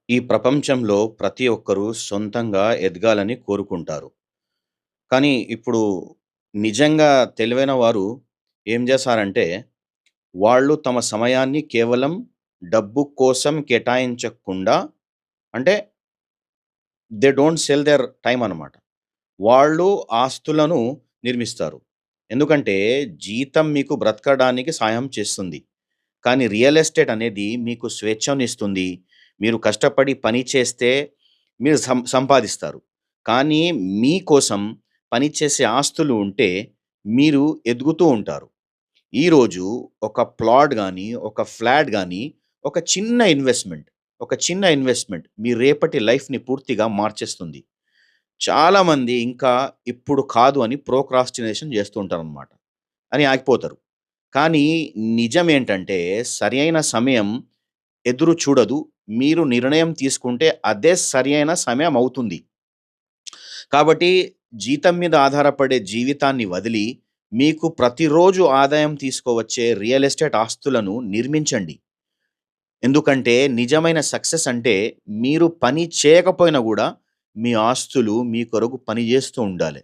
ఈ ప్రపంచంలో ప్రతి ఒక్కరూ సొంతంగా ఎదగాలని కోరుకుంటారు. కానీ ఇప్పుడు నిజంగా తెలివైన వారు ఏం చేస్తారంటే, వాళ్ళు తమ సమయాన్ని కేవలం డబ్బు కోసం కేటాయించకుండా అంటే they don't sell their time అనమాట. వాళ్ళు ఆస్తులను నిర్మిస్తారు. ఎందుకంటే జీతం మీకు బ్రతకడానికి సాయం చేస్తుంది. కానీ రియల్ ఎస్టేట్ అనేది మీకు స్వేచ్ఛనిస్తుంది. మీరు కష్టపడి పని చేస్తే మీరు సంపాదిస్తారు. కానీ మీకోసం పనిచేసే ఆస్తులు ఉంటే మీరు ఎదుగుతూ ఉంటారు. ఈరోజు ఒక ప్లాట్ గాని, ఒక ఫ్లాట్ గాని, ఒక చిన్న ఇన్వెస్ట్‌మెంట్, ఒక చిన్న ఇన్వెస్ట్‌మెంట్ మీ రేపటి లైఫ్‌ని పూర్తిగా మార్చేస్తుంది. చాలామంది ఇంకా ఇప్పుడు కాదు అని ప్రోక్రాస్టినేషన్ చేస్తూ ఉంటారనమాట. అని ఆగిపోతారు. కానీ నిజమేంటంటే సరియైన సమయం ఎదురు చూడదు. మీరు నిర్ణయం తీసుకుంటే అదే సరియైన సమయం అవుతుంది. కాబట్టి జీతం మీద ఆధారపడే జీవితాన్ని వదిలి, మీకు ప్రతిరోజు ఆదాయం తీసుకువచ్చే రియల్ ఎస్టేట్ ఆస్తులను నిర్మించండి. ఎందుకంటే నిజమైన సక్సెస్ అంటే మీరు పని చేయకపోయినా గూడా మీ ఆస్తులు మీ కొరకు పని జేస్తూ ఉండాలి.